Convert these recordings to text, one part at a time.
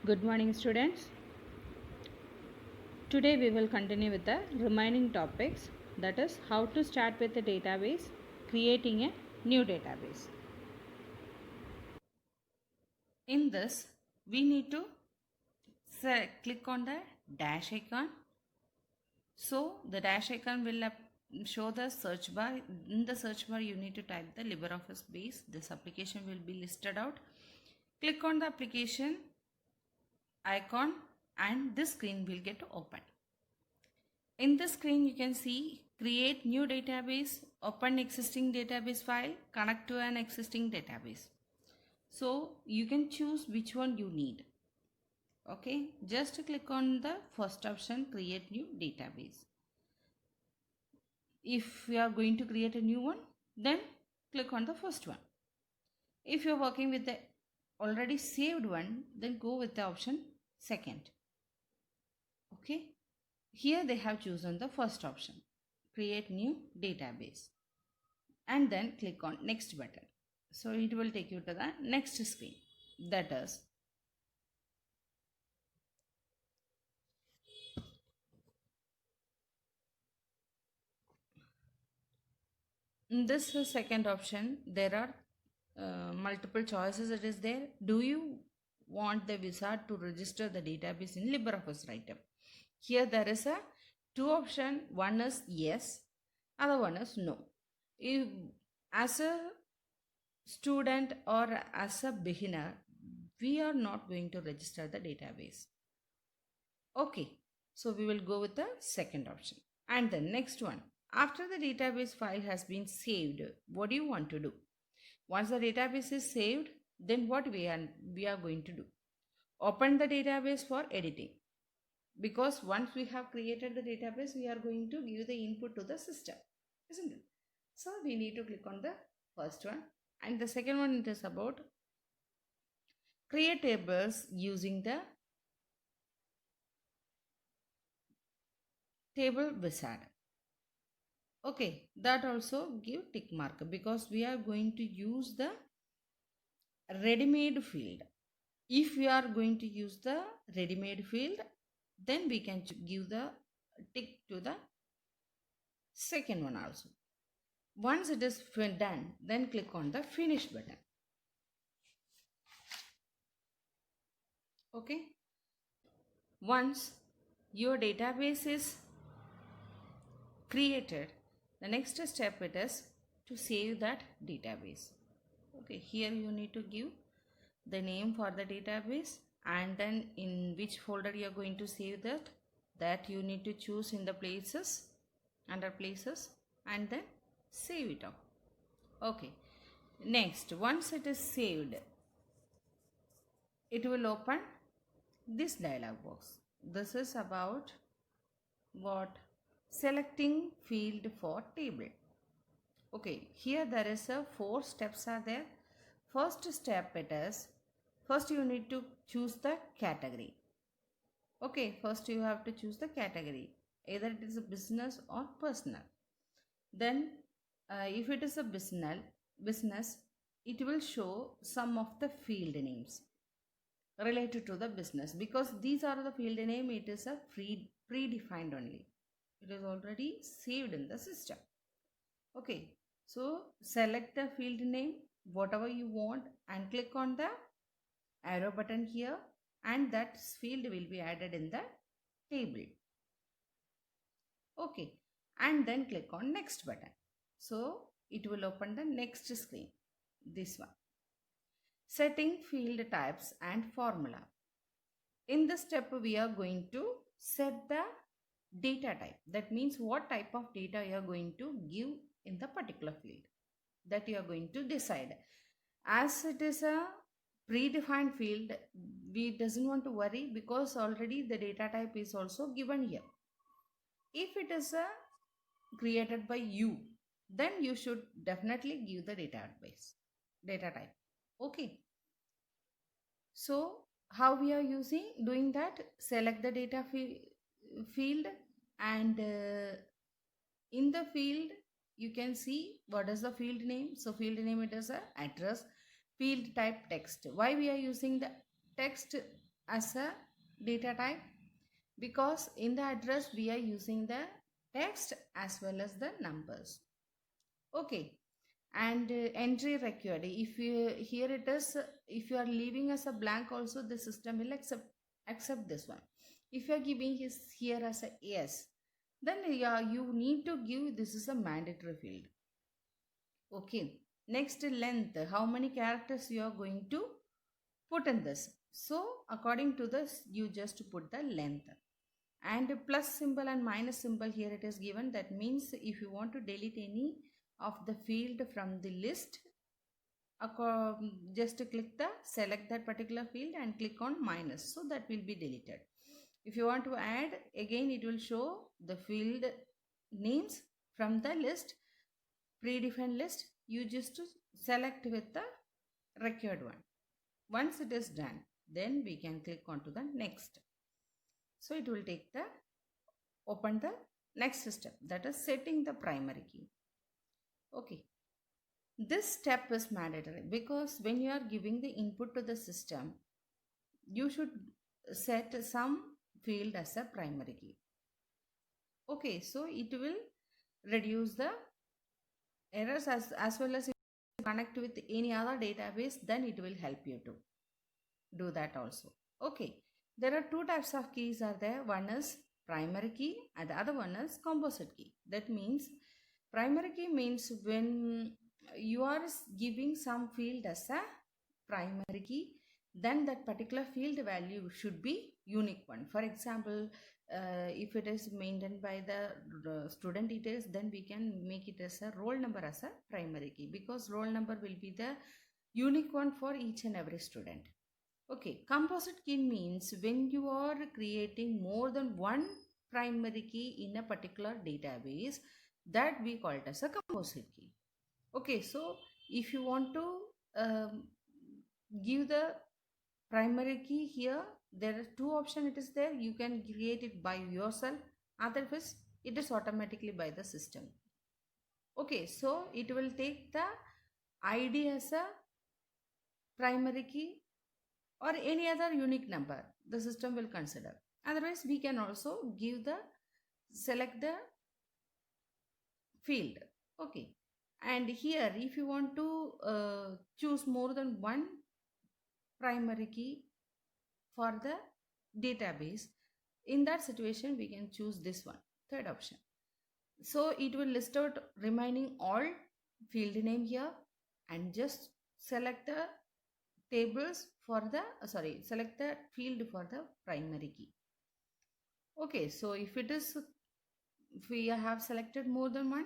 Good morning, students. Today we will continue with the remaining topics, that is how to start with a database, creating a new database. In this, we need to click on the dash icon. So the dash icon will show the search bar. In the search bar, you need to type the LibreOffice base. This application will be listed out. Click on the application icon and this screen will get open. In the screen, you can see create new database, open existing database file, connect to an existing database. So you can choose which one you need. Okay, just click on the first option, create new database. If you are going to create a new one, then click on the first one. If you are working with the already saved one, then go with the option second. Okay, here they have chosen the first option, create new database, and then click on next button. So it will take you to the next screen, that is in this second option. There are multiple choices. It is there. Do you want the wizard to register the database in LibreOffice Writer? Here there is a two option. One is yes, other one is no. If as a student or as a beginner, we are not going to register the database. Okay, so we will go with the second option. And the next one, after the database file has been saved, what do you want to do? Once the database is saved, then what we are going to do? Open the database for editing. Because once we have created the database, we are going to give the input to the system, isn't it? So we need to click on the first one. And the second one, it is about create tables using the table wizard. Okay, that also give tick mark because we are going to use the ready-made field. If we are going to use the ready-made field, then we can give the tick to the second one also. Once it is done, then click on the finish button. Okay, once your database is created, the next step it is to save that database. Okay, here you need to give the name for the database and then in which folder you are going to save that you need to choose in the places, under places, and then save it up. Okay, next, once it is saved, it will open this dialog box. This is about what? Selecting field for table. Okay, here there is a 4 steps are there. First step it is, first you need to choose the category. Okay, first you have to choose the category, either it is a business or personal. Then if it is a business, it will show some of the field names related to the business, because these are the field name, it is a predefined only, it is already saved in the system. Okay, so select the field name whatever you want and click on the arrow button here, and that field will be added in the table. Okay, and then click on next button. So it will open the next screen, this one, setting field types and formula. In this step we are going to set the data type. That means what type of data you are going to give in the particular field, that you are going to decide. As it is a predefined field, we doesn't want to worry because already the data type is also given here. If it is a created by you, then you should definitely give the data type. Okay, so how we are doing that? Select the data field, and in the field you can see what is the field name. So field name, it is a address. Field type text. Why we are using the text? as a data type, because in the address we are using the text as well as the numbers. Okay, and entry required, if you here it is, if you are leaving as a blank also, the system will accept this one. If you are giving his here as a yes, then yeah, you need to give, this is a mandatory field. Okay, next, length, how many characters you are going to put in this. So according to this, you just put the length. And plus symbol and minus symbol here it is given, that means if you want to delete any of the field from the list, just click the select that particular field and click on minus, so that will be deleted. If you want to add again, it will show the field names from the list, predefined list. You just select with the required one. Once it is done, then we can click on to the next. So it will take the open the next step, that is setting the primary key. Okay, this step is mandatory because when you are giving the input to the system, you should set some field as a primary key. Okay, so it will reduce the errors, as well as if you connect with any other database, then it will help you to do that also. Okay, there are two types of keys are there. One is primary key and the other one is composite key. That means primary key means when you are giving some field as a primary key, then that particular field value should be unique one. For example, if it is maintained by the student details, then we can make it as a roll number as a primary key, because roll number will be the unique one for each and every student. Okay, composite key means when you are creating more than one primary key in a particular database, that we call it as a composite key. Okay, so if you want to give the primary key here, there are two options it is there. You can create it by yourself, otherwise it is automatically by the system. Okay, so it will take the ID as a primary key or any other unique number the system will consider. Otherwise we can also give the select the field. Okay, and here if you want to choose more than one primary key for the database, in that situation we can choose this one, third option. So it will list out remaining all field name here, and just select the tables for the select the field for the primary key. Okay, so if we have selected more than one,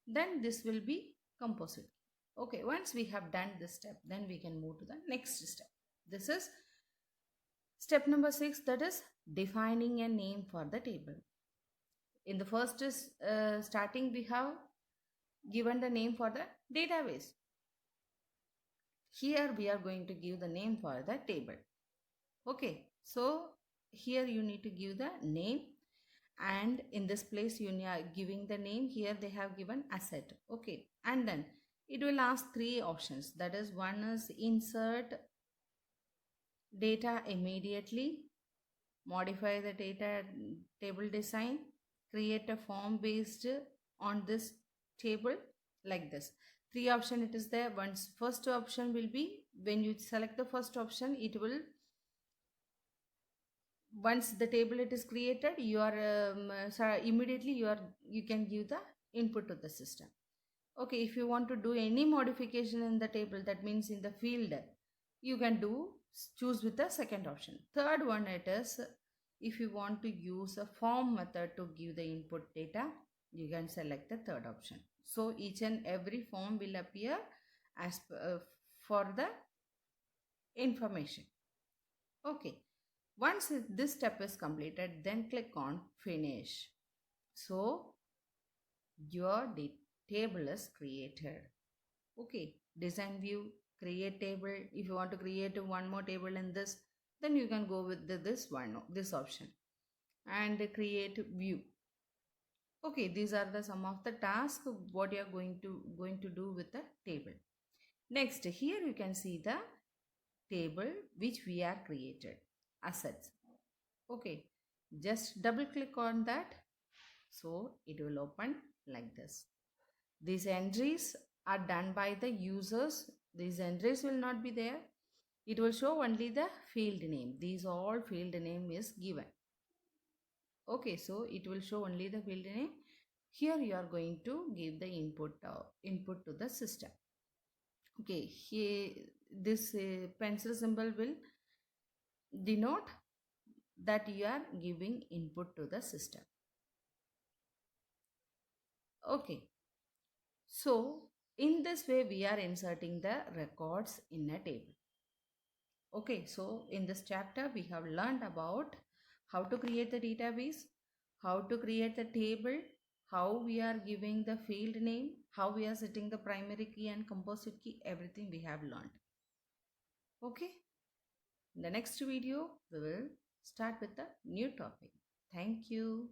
then this will be composite. Okay, once we have done this step, then we can move to the next step. This is step number 6, that is defining a name for the table. In the first is starting, we have given the name for the database. Here we are going to give the name for the table. Okay, so here you need to give the name, and in this place you are giving the name. Here they have given asset. Okay, and then it will ask three options, that is one is insert data immediately, modify the data table design, create a form based on this table, like this. Three option it is there. Once first option will be, when you select the first option, it will, once the table it is created, you are immediately you can give the input to the system. Okay, if you want to do any modification in the table, that means in the field, you can choose with the second option. Third one it is, if you want to use a form method to give the input data, you can select the third option. So each and every form will appear as for the information. Okay, once this step is completed, then click on finish. So your table is created. Okay, design view, create table. If you want to create one more table in this, then you can go with this option, and create view. Okay, these are the some of the tasks what you are going to do with the table. Next, here you can see the table which we are created. assets. Okay, just double click on that, so it will open like this. These entries are done by the users. These entries will not be there. It will show only the field name. These all field name is given. Okay, so it will show only the field name. Here you are going to give the input to the system. Okay, here this pencil symbol will denote that you are giving input to the system. Okay, so in this way we are inserting the records in a table. Okay, so in this chapter we have learned about how to create the database, how to create the table, how we are giving the field name, how we are setting the primary key and composite key, everything we have learned. Okay, in the next video we will start with the new topic. Thank you.